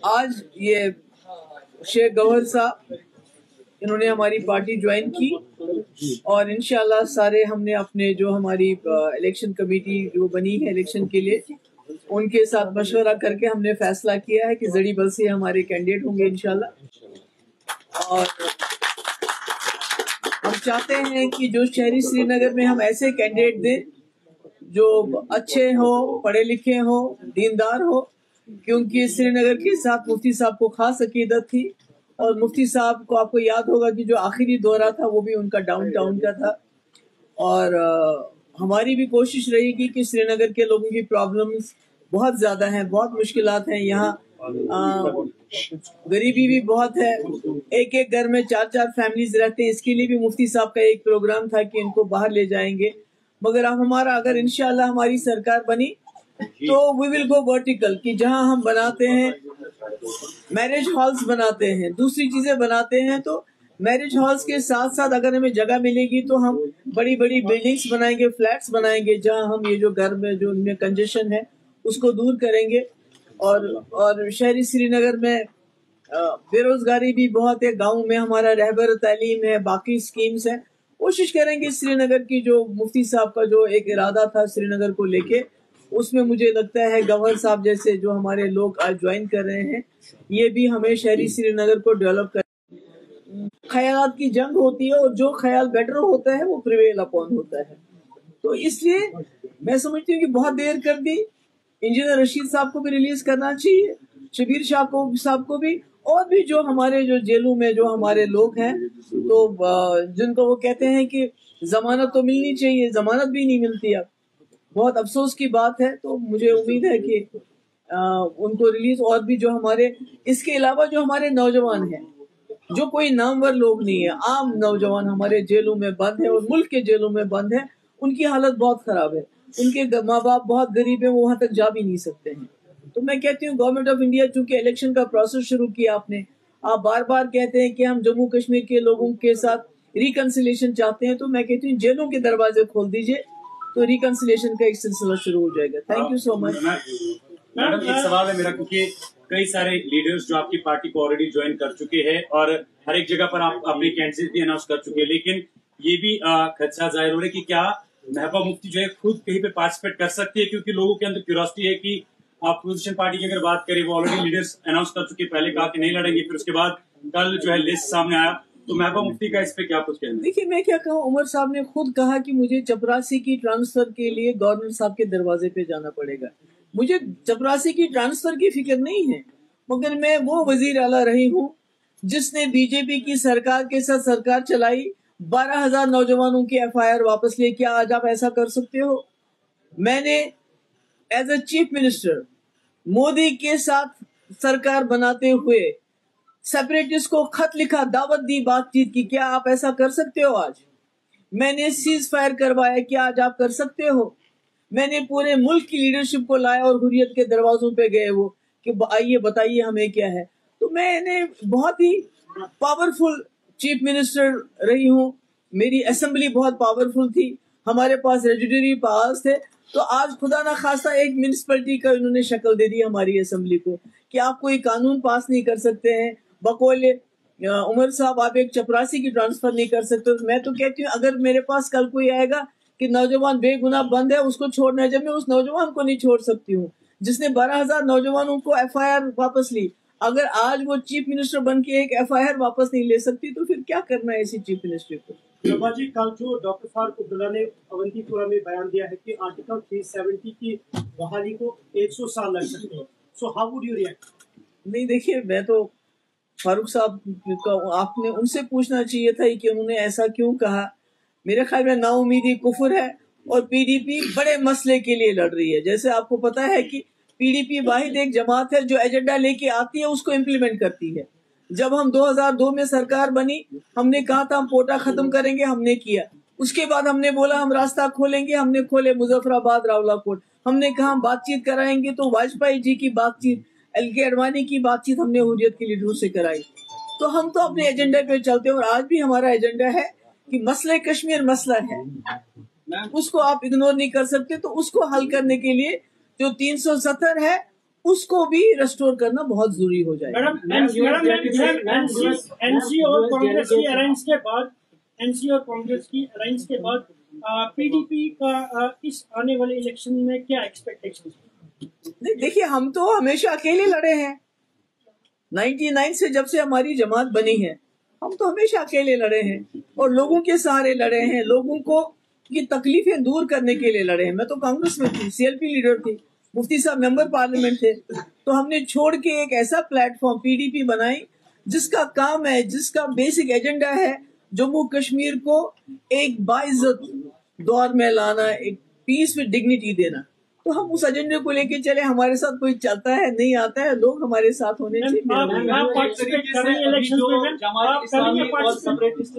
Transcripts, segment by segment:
आज ये शेख गौहर साहब इन्होंने हमारी पार्टी ज्वाइन की और इंशाल्लाह सारे हमने अपने जो हमारी इलेक्शन कमेटी जो बनी है इलेक्शन के लिए उनके साथ मशवरा करके हमने फैसला किया है कि जड़ी बल से हमारे कैंडिडेट होंगे इंशाल्लाह। और हम चाहते हैं कि जो शहरी श्रीनगर में हम ऐसे कैंडिडेट दें जो अच्छे हो, पढ़े लिखे हो, दीनदार हो, क्योंकि श्रीनगर के साथ मुफ्ती साहब को खास अकीदत थी और मुफ्ती साहब को आपको याद होगा कि जो आखिरी दौरा था वो भी उनका डाउन टाउन का था। और हमारी भी कोशिश रहेगी कि श्रीनगर के लोगों की प्रॉब्लम्स बहुत ज़्यादा हैं, बहुत मुश्किलात हैं। यहाँ गरीबी भी बहुत है, एक एक घर में 4-4 फैमिलीज रहते हैं। इसके लिए भी मुफ्ती साहब का एक प्रोग्राम था कि इनको बाहर ले जाएंगे, मगर अब हमारा अगर इंशाल्लाह हमारी सरकार बनी तो वी विल गो वर्टिकल, कि जहां हम बनाते हैं मैरिज हॉल्स बनाते हैं, दूसरी चीजें बनाते हैं, तो मैरिज हॉल्स के साथ साथ अगर हमें जगह मिलेगी तो हम बड़ी बड़ी बिल्डिंग्स बनाएंगे, फ्लैट्स बनाएंगे, जहां हम ये जो घर में जो उनमें कंजेशन है उसको दूर करेंगे। और शहरी श्रीनगर में बेरोजगारी भी बहुत है, गाँव में हमारा रहबर तालीम है, बाकी स्कीम्स है। कोशिश करेंगे श्रीनगर की जो मुफ्ती साहब का जो एक इरादा था श्रीनगर को लेके, उसमें मुझे लगता है गवर्नर साहब जैसे जो हमारे लोग आज ज्वाइन कर रहे हैं ये भी हमें शहरी श्रीनगर को डेवलप कर। ख्यालात की जंग होती है और जो ख्याल बेटर होता है वो प्रिवेल अपॉन होता है। तो इसलिए मैं समझती हूँ कि बहुत देर कर दी। इंजीनियर रशीद साहब को भी रिलीज करना चाहिए, शबीर शाह साहब को भी, और भी जो हमारे जो जेलों में जो हमारे लोग हैं तो जिनको वो कहते हैं कि जमानत तो मिलनी चाहिए, जमानत भी नहीं मिलती। अब बहुत अफसोस की बात है। तो मुझे उम्मीद है कि उनको रिलीज, और भी जो हमारे इसके अलावा जो हमारे नौजवान हैं जो कोई नामवर लोग नहीं है, आम नौजवान हमारे जेलों में बंद है और मुल्क के जेलों में बंद है, उनकी हालत बहुत खराब है। उनके माँ बाप बहुत गरीब है, वो वहां तक जा भी नहीं सकते हैं। तो मैं कहती हूँ गवर्नमेंट ऑफ इंडिया चूंकि इलेक्शन का प्रोसेस शुरू किया आपने, आप बार बार कहते हैं कि हम जम्मू कश्मीर के लोगों के साथ रिकंसिलेशन चाहते हैं, तो मैं कहती हूँ जेलों के दरवाजे खोल दीजिए तो रिकंसिलेशन का एक सिलसिला शुरू हो जाएगा। Thank you so much. Madam एक सवाल है मेरा, क्योंकि कई सारे लीडर्स जो आपकी पार्टी को ऑलरेडी ज्वाइन कर चुके हैं और हर एक जगह पर आप अपनी कैंडिडेट भी अनाउंस कर चुके हैं, लेकिन ये भी खदशा जाहिर हो रहा है कि क्या महबूबा मुफ्ती जो है खुद कहीं पे पार्टिसिपेट कर सकती है, क्योंकि लोगों के अंदर क्यूरियोसिटी है कि आप अपोजिशन पार्टी की अगर बात करें वो ऑलरेडी लीडर्स अनाउंस कर चुके, पहले कहा कि नहीं लड़ेंगे, फिर उसके बाद कल जो है लिस्ट सामने आया, तो महबूबा मुफ्ती का इस पे क्या कुछ कहना है? देखिए मैं क्या कहूँ, उमर साहब ने खुद कहा कि मुझे चपरासी की ट्रांसफर के लिए गवर्नर साहब के दरवाजे पे जाना पड़ेगा। मुझे चपरासी की ट्रांसफर की फिक्र नहीं है, मगर मैं वो वजीर आला रही हूँ जिसने बीजेपी की सरकार के साथ सरकार चलाई, 12,000 नौजवानों की FIR वापस लिए। क्या आज आप ऐसा कर सकते हो? मैंने as a chief minister Modi के साथ सरकार बनाते हुए सेपरेटिस्ट को खत लिखा, दावत दी, बातचीत की। क्या आप ऐसा कर सकते हो आज? मैंने सीज फायर करवाया, क्या आज आप कर सकते हो? मैंने पूरे मुल्क की लीडरशिप को लाया और हुर्रियत के दरवाजों पे गए वो कि आइए बताइए हमें क्या है। तो मैंने बहुत ही पावरफुल चीफ मिनिस्टर रही हूँ, मेरी असेंबली बहुत पावरफुल थी, हमारे पास रेजिडरी पावर्स थे। तो आज खुदा ना खास्ता एक म्यूनिसिपैलिटी का इन्होंने शक्ल दे दी हमारी असेंबली को कि आप कोई कानून पास नहीं कर सकते हैं, बकौल उमर साहब आप एक चपरासी की ट्रांसफर नहीं कर सकते। तो मैं तो कहती हूँ अगर मेरे पास कल कोई आएगा कि नौजवान बेगुनाह बंद है उसको छोड़ना है, जब मैं उस नौजवान को नहीं छोड़ सकती हूँ जिसने 12,000 नौजवानों को FIR वापस ली, अगर आज वो चीफ मिनिस्टर बन के एक FIR वापस नहीं ले सकती तो फिर क्या करना है इसी चीफ मिनिस्टर को? जी कल जो डॉक्टर फारूक अब्दुल्ला ने अवंतीपुरा में बयान दिया है कि आर्टिकल 370 की बहाली को 100 साल लग सकते हैं, so how would you react? नहीं देखिए, मैं तो फारूक साहब का आपने उनसे पूछना चाहिए था कि उन्होंने ऐसा क्यों कहा। मेरे ख्याल में नाउमीदी कुफर है और PDP बड़े मसले के लिए लड़ रही है। जैसे आपको पता है कि PDP वाहिद एक जमात है जो एजेंडा लेके आती है उसको इम्प्लीमेंट करती है। जब हम 2002 में सरकार बनी, हमने कहा था हम पोटा खत्म करेंगे, हमने किया। उसके बाद हमने बोला हम रास्ता खोलेंगे, हमने खोले मुजफ्फराबाद, रावलाकोट। हमने कहा हम बातचीत कराएंगे, तो वाजपेयी जी की बातचीत, LK अडवाणी की बातचीत हमने हुर्रियत के लीडरों से कराई। तो हम तो अपने एजेंडे पे चलते हैं और आज भी हमारा एजेंडा है कि मसले कश्मीर मसला है, उसको आप इग्नोर नहीं कर सकते। तो उसको हल करने के लिए जो 370 है उसको भी रेस्टोर करना बहुत जरूरी हो जाएगा। एनसी और कांग्रेस की अलायंस के बाद पीडीपी का इस आने वाले इलेक्शन में क्या एक्सपेक्टेशन? देखिए, हम तो हमेशा अकेले लड़े हैं। 99 से जब से हमारी जमात बनी है, हम तो हमेशा अकेले लड़े हैं और लोगों के सहारे लड़े हैं, लोगों को की तकलीफें दूर करने के लिए लड़े हैं। मैं तो कांग्रेस में थी, सीएलपी लीडर थी, मुफ्ती साहब मेंबर पार्लियामेंट थे, तो हमने छोड़ के एक ऐसा प्लेटफॉर्म पीडीपी बनाई जिसका काम है, जिसका बेसिक एजेंडा है जम्मू कश्मीर को एक बाइज्जत दौर में लाना, एक पीस विद डिग्निटी देना। तो हम उस एजेंडे को लेके चले। हमारे साथ कोई चलता है, नहीं आता है, लोग हमारे साथ होने चाहिए।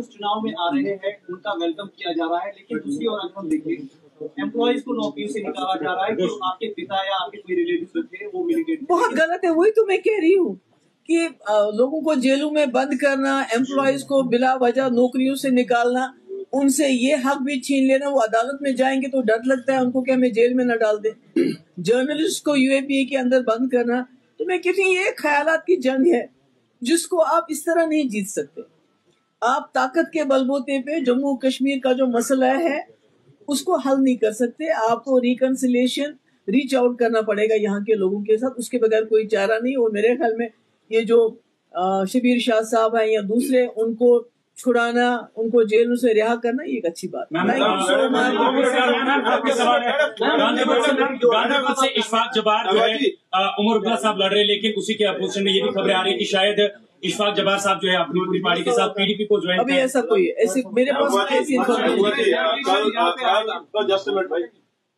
चुनाव में आ रहे हैं, उनका वेलकम किया जा रहा है, लेकिन दूसरी ओर अगर हम देखें एम्प्लॉइज को नौकरी से निकाला जा रहा है कि आपके पिता या आपके कोई रिलेटिव थे वो मिलिटेंट। बहुत गलत है। वही तो मैं कह रही हूँ कि लोगों को जेलों में बंद करना, एम्प्लॉइज को बिला वजह नौकरियों से निकालना, उनसे ये हक भी छीन लेना। वो अदालत में जाएंगे तो डर लगता है उनको कि हमें जेल में न डाल दें। जर्नलिस्ट को यूएपीए के अंदर बंद करना, तो मैं कहती हूँ ये ख्यालात की जंग है जिसको आप इस तरह नहीं जीत सकते। आप ताकत के बलबूते पे जम्मू कश्मीर का जो मसला है उसको हल नहीं कर सकते। आपको रिकंसिलिएशन, रीच आउट करना पड़ेगा यहाँ के लोगों के साथ, उसके बगैर कोई चारा नहीं। और मेरे ख्याल में ये जो शबीर शाह साहब हैं या दूसरे, उनको छुड़ाना, उनको जेलों से रिहा करना, ये एक अच्छी बात है। गांधीनगर से इशफाक जबार जो है उमर अब्दुल्ला साहब लड़ रहे हैं, लेकिन उसी के अपोजिशन में ये भी खबरें आ रही है कि शायद इशफाक जबार साहब जो है अपनी पूरी पार्टी के साथ पीडीपी को ज्वाइन। अभी ऐसा कोई ऐसे मेरे पास ऐसी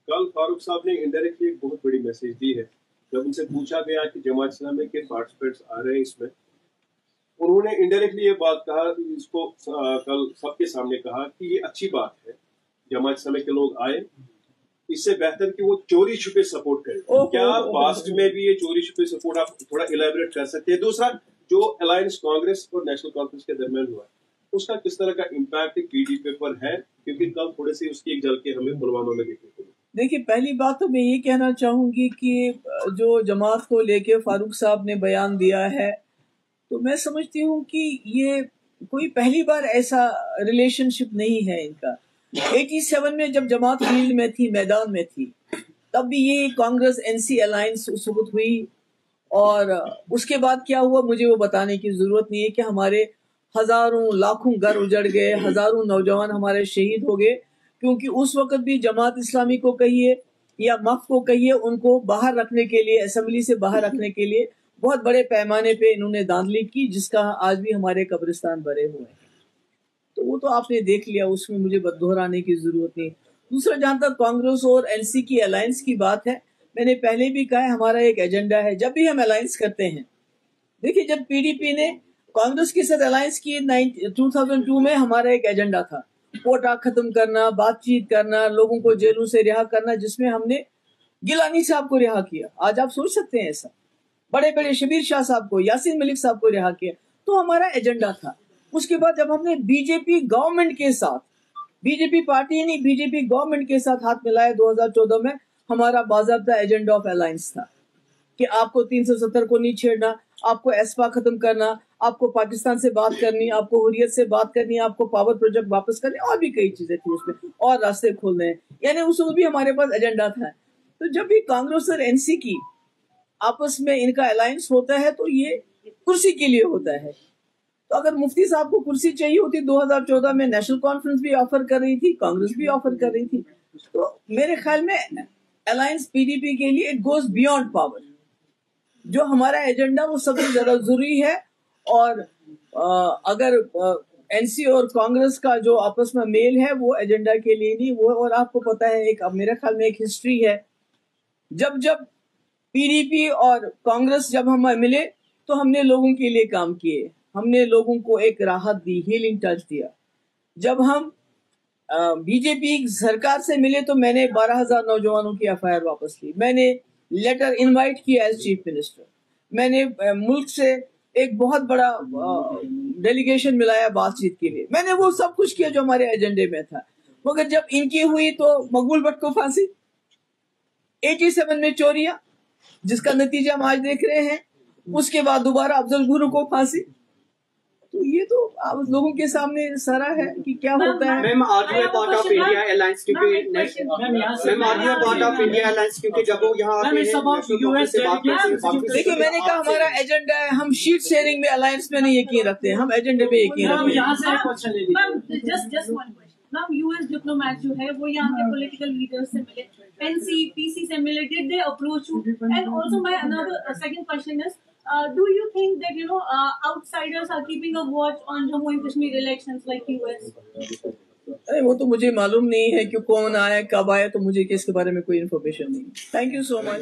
कल फारूक साहब ने इनडायरेक्टली एक बहुत बड़ी मैसेज दी है। जब उनसे पूछा गया कि जमात इस्लामी के पार्टिसिपेंट्स आ रहे हैं इसमें, उन्होंने इनडायरेक्टली ये बात कहा, इसको कल सबके सामने कहा कि ये अच्छी बात है जमात इस्लामी के लोग आए, इससे बेहतर कि वो चोरी छुपे सपोर्ट करें। क्या पास्ट में भी ये चोरी छुपे सपोर्ट आप थोड़ा इलेबोरेट कर सकते हैं? दूसरा, जो अलायंस कांग्रेस और नेशनल कॉन्फ्रेंस के दरमियान हुआ है, उसका किस तरह का इम्पैक्ट पीडीपी पर है? क्योंकि कल थोड़े से उसकी एक झलकी हमें पुलवामा में देखने को मिली। देखिए, पहली बात तो मैं ये कहना चाहूंगी कि जो जमात को लेके फारूक साहब ने बयान दिया है, तो मैं समझती हूँ कि ये कोई पहली बार ऐसा रिलेशनशिप नहीं है इनका। 87 में जब जमात फील्ड में थी, मैदान में थी, तब भी ये कांग्रेस एनसी अलायंस उस वक्त हुई। और उसके बाद क्या हुआ मुझे वो बताने की जरूरत नहीं है कि हमारे हजारों लाखों घर उजड़ गए, हजारों नौजवान हमारे शहीद हो गए, क्योंकि उस वक्त भी जमात इस्लामी को कहिए या मफ को कहिए, उनको बाहर रखने के लिए, असेंबली से बाहर रखने के लिए बहुत बड़े पैमाने पे इन्होंने धांधली की, जिसका आज भी हमारे कब्रिस्तान भरे हुए हैं। तो वो तो आपने देख लिया, उसमें मुझे दोहराने की जरूरत नहीं। दूसरा, जहां तक कांग्रेस और एनसी की अलायंस की बात है, मैंने पहले भी कहा है हमारा एक एजेंडा है जब भी हम अलायंस करते हैं। देखिए, जब पीडीपी ने कांग्रेस के साथ अलायंस की 2002 में, हमारा एक एजेंडा था कोटा खत्म करना, बातचीत करना, लोगों को जेलों से रिहा करना, जिसमें हमने गिलानी साहब को रिहा किया। आज आप सोच सकते हैं ऐसा, बड़े बड़े शबीर शाह साहब को, यासीन मलिक साहब को रिहा किया। तो हमारा एजेंडा था। उसके बाद जब हमने बीजेपी गवर्नमेंट के साथ, बीजेपी पार्टी नहीं, बीजेपी गवर्नमेंट के साथ हाथ मिलाया 2014 में, हमारा बाज़ाब्ता एजेंडा ऑफ अलायंस था कि आपको 370 को नहीं छेड़ना, आपको एस्पा खत्म करना, आपको पाकिस्तान से बात करनी, आपको हुर्रियत से बात करनी, आपको पावर प्रोजेक्ट वापस करने, और भी कई चीजें थी उसमें, और रास्ते खोलने हैं। यानी उस वक्त भी हमारे पास एजेंडा था। तो जब भी कांग्रेस और एनसी की आपस में इनका अलायंस होता है तो ये कुर्सी के लिए होता है। तो अगर मुफ्ती साहब को कुर्सी चाहिए होती 2014 में, नेशनल कॉन्फ्रेंस भी ऑफर कर रही थी, कांग्रेस भी ऑफर कर रही थी, तो मेरे ख्याल में अलायंस पीडीपी के लिए इट गोज बियॉन्ड पावर। जो हमारा एजेंडा वो सबसे ज्यादा जरूरी है। और अगर एनसी और कांग्रेस का जो आपस में मेल है वो एजेंडा के लिए नहीं, वो, और आपको पता है एक, अब मेरे ख्याल में एक हिस्ट्री है, जब जब पीडीपी और कांग्रेस जब हम मिले तो हमने लोगों के लिए काम किए, हमने लोगों को एक राहत दी, हीलिंग टच दिया। जब हम बीजेपी सरकार से मिले तो मैंने 12,000 नौजवानों की एफआईआर वापस ली, मैंने लेटर इनवाइट किया एज चीफ मिनिस्टर, मैंने मुल्क से एक बहुत बड़ा डेलीगेशन मिलाया बातचीत के लिए, मैंने वो सब कुछ किया जो हमारे एजेंडे में था। मगर जब इनकी हुई तो मकबूल भट्ट को फांसी, 87 में चोरियां, جس کا نتیجہ ہم آج دیکھ رہے ہیں. اس کے بعد دوبارہ افضل گرو کو پھانسی. تو یہ تو آپ لوگوں کے سامنے سارا ہے کہ کیا ہوتا ہے. Ma'am are you a part of India alliance کیونکہ جب وہ یہاں آتے ہیں دیکھیے میں نے کہا ہمارا ایجنڈا ہے, ہم شیٹ شیئرنگ میں الائنس میں نہیں یقین رکھتے ہیں, ہم ایجنڈے پہ یقین رکھتے ہیں. Just one question, U S diplomat جو ہے وہ یہاں کے پولیٹیکل لیڈر سے ملے, این سی پی سی سے ملے, did they approach you? And also my another second question is, do you think that outsiders are keeping a watch on Jammu and Kashmir elections like US? ارے وہ تو مجھے معلوم نہیں ہے کہ کون آیا کب آیا, تو مجھے اس کے بارے میں کوئی انفارمیشن نہیں. Thank you so much.